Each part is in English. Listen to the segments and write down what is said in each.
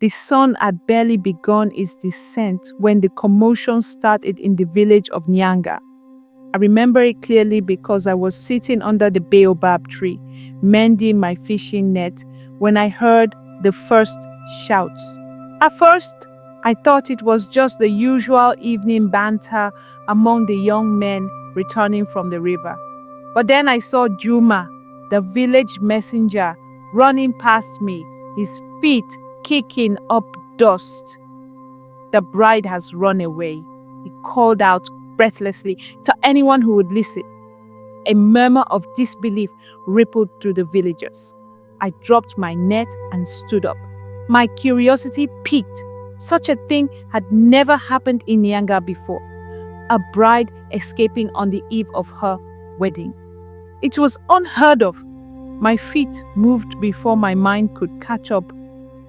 The sun had barely begun its descent when the commotion started in the village of Nyanga. I remember it clearly because I was sitting under the baobab tree, mending my fishing net, when I heard the first shouts. At first, I thought it was just the usual evening banter among the young men returning from the river. But then I saw Juma, the village messenger, running past me, his feet kicking up dust. "The bride has run away," he called out breathlessly to anyone who would listen. A murmur of disbelief rippled through the villagers. I dropped my net and stood up. My curiosity piqued. Such a thing had never happened in Nyanga before. A bride escaping on the eve of her wedding. It was unheard of. My feet moved before my mind could catch up,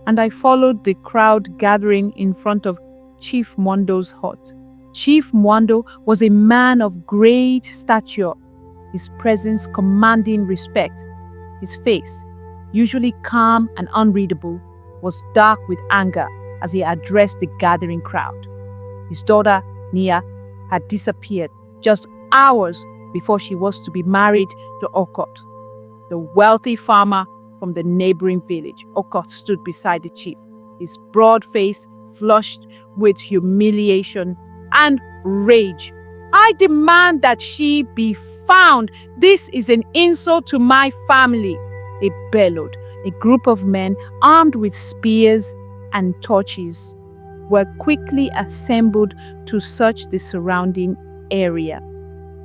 and I followed the crowd gathering in front of Chief Mwando's hut. Chief Mwando was a man of great stature, his presence commanding respect. His face, usually calm and unreadable, was dark with anger as he addressed the gathering crowd. His daughter, Nia, had disappeared just hours before she was to be married to Okot, the wealthy farmer from the neighboring village. Okot stood beside the chief, his broad face flushed with humiliation and rage. "I demand that she be found. This is an insult to my family," he bellowed. A group of men armed with spears and torches were quickly assembled to search the surrounding area.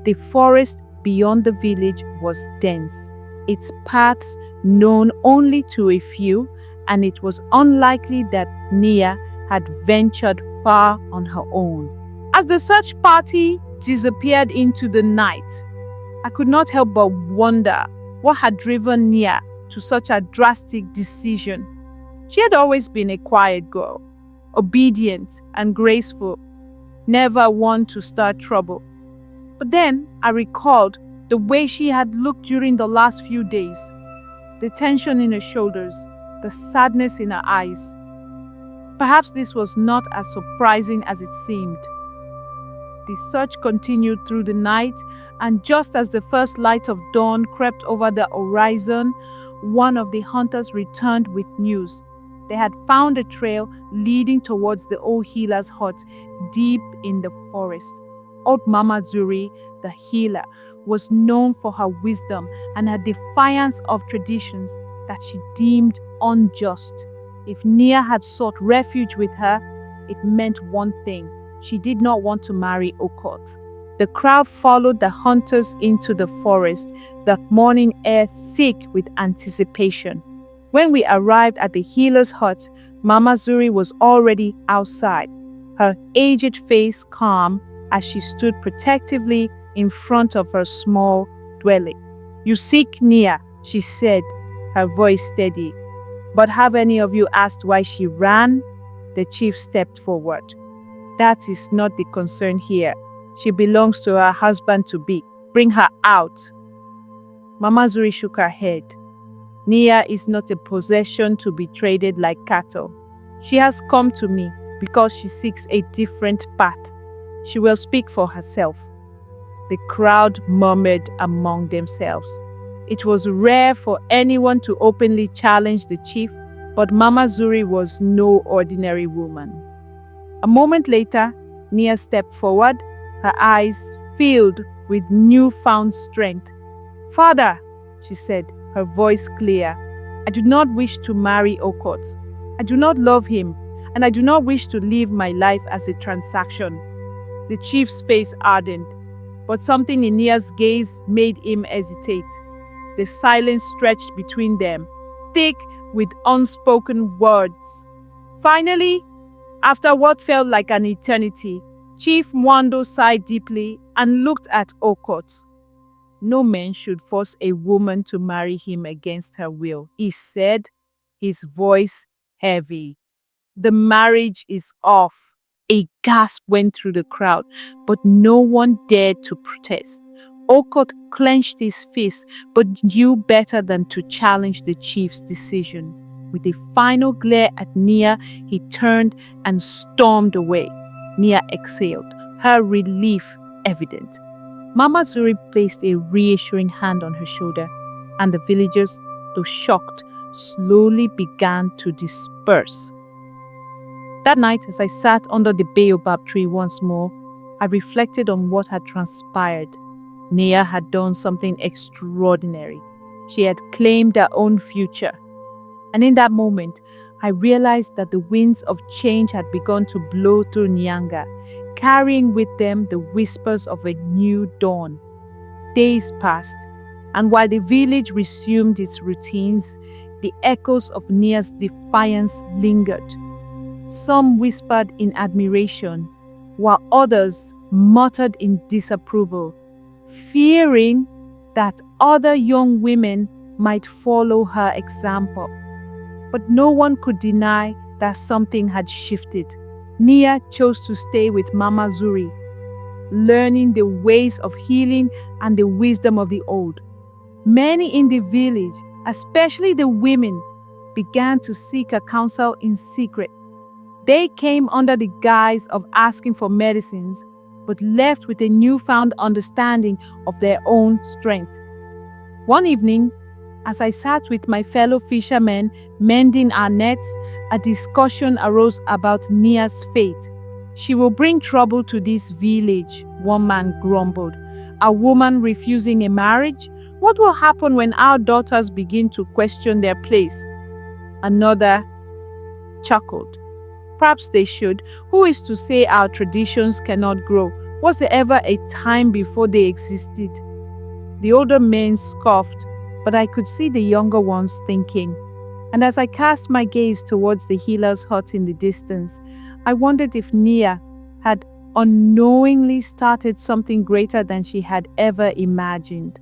The forest beyond the village was dense, its paths known only to a few, and it was unlikely that Nia had ventured far on her own. As the search party disappeared into the night, I could not help but wonder what had driven Nia to such a drastic decision. She had always been a quiet girl, obedient and graceful, never one to start trouble. But then I recalled the way she had looked during the last few days, the tension in her shoulders, the sadness in her eyes. Perhaps this was not as surprising as it seemed. The search continued through the night, and just as the first light of dawn crept over the horizon, one of the hunters returned with news. They had found a trail leading towards the old healer's hut deep in the forest. Old Mama Zuri, the healer, was known for her wisdom and her defiance of traditions that she deemed unjust. If Nia had sought refuge with her, it meant one thing: she did not want to marry Okot. The crowd followed the hunters into the forest, the morning air thick with anticipation. When we arrived at the healer's hut, Mama Zuri was already outside, her aged face calm as she stood protectively in front of her small dwelling. "You seek Nia," she said, her voice steady. "But have any of you asked why she ran?" The chief stepped forward. "That is not the concern here. She belongs to her husband-to-be. Bring her out." Mama Zuri shook her head. "Nia is not a possession to be traded like cattle. She has come to me because she seeks a different path. She will speak for herself." The crowd murmured among themselves. It was rare for anyone to openly challenge the chief, but Mama Zuri was no ordinary woman. A moment later, Nia stepped forward, her eyes filled with newfound strength. "Father," she said, her voice clear, "I do not wish to marry Okot. I do not love him, and I do not wish to live my life as a transaction." The chief's face hardened, but something in Nia's gaze made him hesitate. The silence stretched between them, thick with unspoken words. Finally, after what felt like an eternity, Chief Mwando sighed deeply and looked at Okot. "No man should force a woman to marry him against her will," he said, his voice heavy. "The marriage is off." A gasp went through the crowd, but no one dared to protest. Okot clenched his fist, but knew better than to challenge the chief's decision. With a final glare at Nia, he turned and stormed away. Nia exhaled, her relief evident. Mama Zuri placed a reassuring hand on her shoulder, and the villagers, though shocked, slowly began to disperse. That night, as I sat under the baobab tree once more, I reflected on what had transpired. Nia had done something extraordinary. She had claimed her own future. And in that moment, I realized that the winds of change had begun to blow through Nyanga, carrying with them the whispers of a new dawn. Days passed, and while the village resumed its routines, the echoes of Nia's defiance lingered. Some whispered in admiration, while others muttered in disapproval, fearing that other young women might follow her example. But no one could deny that something had shifted. Nia chose to stay with Mama Zuri, learning the ways of healing and the wisdom of the old. Many in the village, especially the women, began to seek her counsel in secret. They came under the guise of asking for medicines, but left with a newfound understanding of their own strength. One evening, as I sat with my fellow fishermen mending our nets, a discussion arose about Nia's fate. "She will bring trouble to this village," one man grumbled. "A woman refusing a marriage? What will happen when our daughters begin to question their place?" Another chuckled. "Perhaps they should. Who is to say our traditions cannot grow? Was there ever a time before they existed?" The older men scoffed, but I could see the younger ones thinking. And as I cast my gaze towards the healer's hut in the distance, I wondered if Nia had unknowingly started something greater than she had ever imagined.